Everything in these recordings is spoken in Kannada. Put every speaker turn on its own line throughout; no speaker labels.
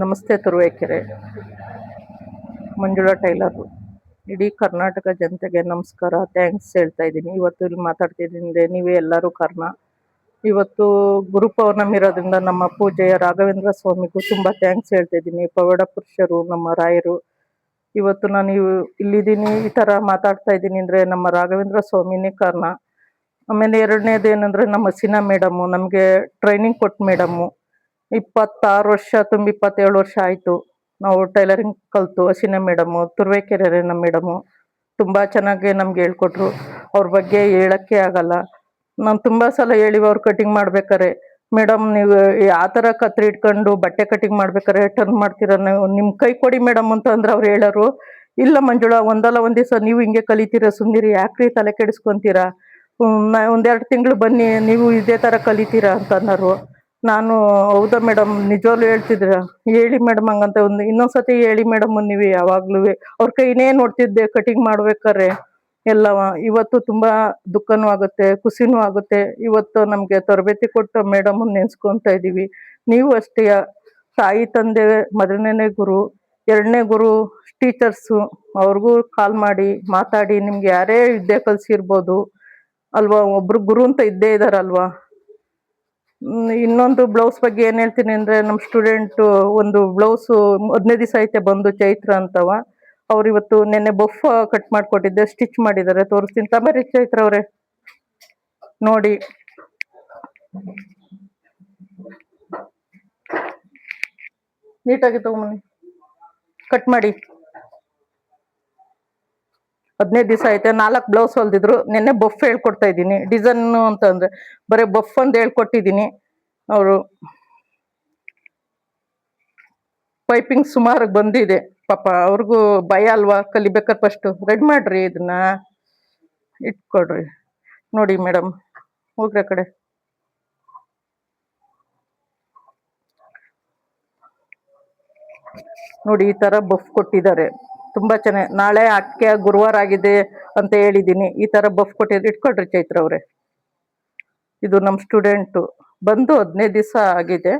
ನಮಸ್ತೆ ತುರುವೇಕೆರೆ, ಮಂಜುಳಾ ಟೈಲರು. ಇಡೀ ಕರ್ನಾಟಕ ಜನತೆಗೆ ನಮಸ್ಕಾರ, ಥ್ಯಾಂಕ್ಸ್ ಹೇಳ್ತಾ ಇದ್ದೀನಿ. ಇವತ್ತು ಇಲ್ಲಿ ಮಾತಾಡ್ತಿದ್ದೀನಿ ಅಂದರೆ ನೀವೇ ಎಲ್ಲರೂ ಕಾರಣ. ಇವತ್ತು ಗುರು ಪೌರ್ಣಮಿ ಇರೋದ್ರಿಂದ ನಮ್ಮ ಪೂಜೆಯ ರಾಘವೇಂದ್ರ ಸ್ವಾಮಿಗೂ ತುಂಬ ಥ್ಯಾಂಕ್ಸ್ ಹೇಳ್ತಾ ಇದ್ದೀನಿ. ಪವಾಡ ಪುರುಷರು ನಮ್ಮ ರಾಯರು. ಇವತ್ತು ನಾನು ಇಲ್ಲಿದ್ದೀನಿ, ಈ ಥರ ಮಾತಾಡ್ತಾ ಇದ್ದೀನಿ ಅಂದರೆ ನಮ್ಮ ರಾಘವೇಂದ್ರ ಸ್ವಾಮಿನೇ ಕಾರಣ. ಆಮೇಲೆ ಎರಡನೇದು ಏನಂದರೆ ನಮ್ಮ ಹಸೀನಾ ಮೇಡಮು, ನಮಗೆ ಟ್ರೈನಿಂಗ್ ಕೊಟ್ಟ ಮೇಡಮ್ಮು. 26 ವರ್ಷ ತುಂಬಿ 27 ವರ್ಷ ಆಯಿತು ನಾವು ಟೈಲರಿಂಗ್ ಕಲಿತು. ಹಸೀನಾ ಮೇಡಮು ತುರುವೇಕೆರೆ ನಮ್ಮ ಮೇಡಮು ತುಂಬ ಚೆನ್ನಾಗಿ ನಮ್ಗೆ ಹೇಳ್ಕೊಟ್ರು. ಅವ್ರ ಬಗ್ಗೆ ಹೇಳೋಕ್ಕೆ ಆಗಲ್ಲ. ನಾನು ತುಂಬ ಸಲ ಹೇಳಿವಿ, ಅವ್ರು ಕಟಿಂಗ್ ಮಾಡ್ಬೇಕಾರೆ, ಮೇಡಮ್ ನೀವು ಆ ಥರ ಕತ್ರಿ ಇಟ್ಕೊಂಡು ಬಟ್ಟೆ ಕಟಿಂಗ್ ಮಾಡ್ಬೇಕಾರೆ ಟರ್ನ್ ಮಾಡ್ತೀರ, ನೀವು ನಿಮ್ಮ ಕೈ ಕೊಡಿ ಮೇಡಮ್ ಅಂತಂದ್ರೆ ಅವ್ರು ಹೇಳೋರು, ಇಲ್ಲ ಮಂಜುಳಾ ಒಂದಲ್ಲ ಒಂದು ದಿವಸ ನೀವು ಹಿಂಗೆ ಕಲಿತೀರ, ಸುಮ್ಮನಿರಿ, ಯಾಕ್ರಿ ತಲೆ ಕೆಡಿಸ್ಕೊತೀರಾ, ಒಂದೆರಡು ತಿಂಗಳು ಬನ್ನಿ ನೀವು ಇದೇ ಥರ ಕಲಿತೀರಾ ಅಂತ ಅನ್ನೋರು. ನಾನು ಹೌದಾ ಮೇಡಮ್ ನಿಜವಾಗ್ಲೂ ಹೇಳ್ತಿದ್ದೀರಾ, ಹೇಳಿ ಮೇಡಮ್ ಹಂಗಂತ ಇನ್ನೊಂದ್ಸತಿ ಹೇಳಿ ಮೇಡಮ್ ನೀವು ಯಾವಾಗ್ಲೂ ಅವ್ರ ಕೈನೇ ನೋಡ್ತಿದ್ದೆ ಕಟಿಂಗ್ ಮಾಡ್ಬೇಕಾರೆ ಎಲ್ಲವ. ಇವತ್ತು ತುಂಬ ದುಃಖನೂ ಆಗುತ್ತೆ, ಖುಷಿನೂ ಆಗುತ್ತೆ. ಇವತ್ತು ನಮಗೆ ತರಬೇತಿ ಕೊಟ್ಟು ಮೇಡಮ್ ನೆನೆಸ್ಕೊತಾ ಇದ್ದೀವಿ. ನೀವು ಅಷ್ಟೇ, ತಾಯಿ ತಂದೆ ಮೊದಲನೇ ಗುರು, ಎರಡನೇ ಗುರು ಟೀಚರ್ಸು, ಅವ್ರಿಗೂ ಕಾಲ್ ಮಾಡಿ ಮಾತಾಡಿ, ನಿಮ್ಗೆ ಯಾರೇ ವಿದ್ಯೆ ಕಲಿಸಿರ್ಬೋದು ಅಲ್ವಾ, ಒಬ್ರು ಗುರು ಅಂತ ಇದ್ದೇ ಇದ್ದಾರಲ್ವಾ. ಇನ್ನೊಂದು ಬ್ಲೌಸ್ ಬಗ್ಗೆ ಏನು ಹೇಳ್ತೀನಿ ಅಂದರೆ, ನಮ್ಮ ಸ್ಟೂಡೆಂಟು ಒಂದು ಬ್ಲೌಸು 15 ದಿವಸ ಐತೆ ಬಂದು, ಚೈತ್ರ ಅಂತವ. ಅವ್ರು ಇವತ್ತು ನೆನ್ನೆ ಬಫ್ ಕಟ್ ಮಾಡಿಕೊಟ್ಟಿದ್ದೆ, ಸ್ಟಿಚ್ ಮಾಡಿದ್ದಾರೆ, ತೋರಿಸ್ತೀನಿ ತಮರಿ ಚೈತ್ರ ಅವರೇ ನೋಡಿ. ನೀಟಾಗಿ ತಗೊಂಬನ್ನಿ, ಕಟ್ ಮಾಡಿ. 15 ದಿವಸ ಐತೆ, 4 ಬ್ಲೌಸ್ ಹೊಲ್ದಿದ್ರು. ನೆನ್ನೆ ಬಫ್ ಹೇಳ್ಕೊಡ್ತಾ ಇದ್ದೀನಿ, ಡಿಸೈನು ಅಂತಂದರೆ ಬರೀ ಬಫ್ ಅಂತ ಹೇಳ್ಕೊಟ್ಟಿದ್ದೀನಿ. ಅವರು ಪೈಪಿಂಗ್ ಸುಮಾರು ಬಂದಿದೆ ಪಾಪ, ಅವ್ರಿಗೂ ಭಯ ಅಲ್ವಾ ಕಲಿಬೇಕಾದ್ರೆ. ಫಸ್ಟು ರೆಡಿ ಮಾಡ್ರಿ, ಇದನ್ನ ಇಟ್ಕೊಡ್ರಿ. ನೋಡಿ ಮೇಡಮ್, ಹೋಗ್ರಿ ಆ ಕಡೆ. ನೋಡಿ ಈ ಥರ ಬಫ್ ಕೊಟ್ಟಿದ್ದಾರೆ, ತುಂಬ ಚೆನ್ನಾಗಿ. ನಾಳೆ ಅಕ್ಕೆ ಗುರುವಾರ ಆಗಿದೆ ಅಂತ ಹೇಳಿದ್ದೀನಿ, ಈ ಥರ ಬಫ್ ಕೊಟ್ಟಿದ್ದಾರೆ. ಇಟ್ಕೊಡ್ರಿ ಚೈತ್ರ ಅವರೇ. ಇದು ನಮ್ಮ ಸ್ಟೂಡೆಂಟು ಬಂದು 15 ದಿವಸ ಆಗಿದೆ.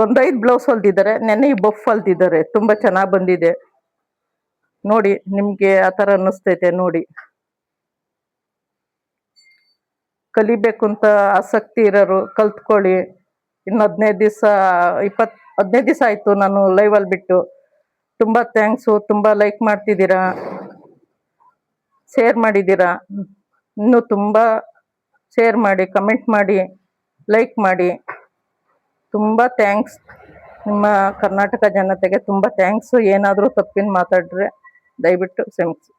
ಒಂದು 5 ಬ್ಲೌಸ್ ಹೊಲ್ದಿದ್ದಾರೆ, ನೆನ್ನೆ ಈ ಬಫ್ ಹೊಲ್ದಿದ್ದಾರೆ, ತುಂಬ ಚೆನ್ನಾಗಿ ಬಂದಿದೆ. ನೋಡಿ ನಿಮಗೆ ಆ ಥರ ಅನ್ನಿಸ್ತೈತೆ ನೋಡಿ. ಕಲಿಬೇಕು ಅಂತ ಆಸಕ್ತಿ ಇರೋರು ಕಲ್ತ್ಕೊಳ್ಳಿ. ಇನ್ನು 15 ದಿವಸ 15 ದಿವಸ ಆಯಿತು ನಾನು ಲೈವಲ್ಲಿ ಬಿಟ್ಟು. ತುಂಬ ಥ್ಯಾಂಕ್ಸು, ತುಂಬ ಲೈಕ್ ಮಾಡ್ತಿದ್ದೀರಾ, ಶೇರ್ ಮಾಡಿದ್ದೀರಾ. ಇನ್ನೂ ತುಂಬ ಶೇರ್ ಮಾಡಿ, ಕಮೆಂಟ್ ಮಾಡಿ, ಲೈಕ್ ಮಾಡಿ. ತುಂಬ ಥ್ಯಾಂಕ್ಸ್. ನಿಮ್ಮ ಕರ್ನಾಟಕ ಜನತೆಗೆ ತುಂಬ ಥ್ಯಾಂಕ್ಸು. ಏನಾದರೂ ತಪ್ಪಿನ ಮಾತಾಡಿದ್ರೆ ದಯವಿಟ್ಟು ಕ್ಷಮಿಸಿ.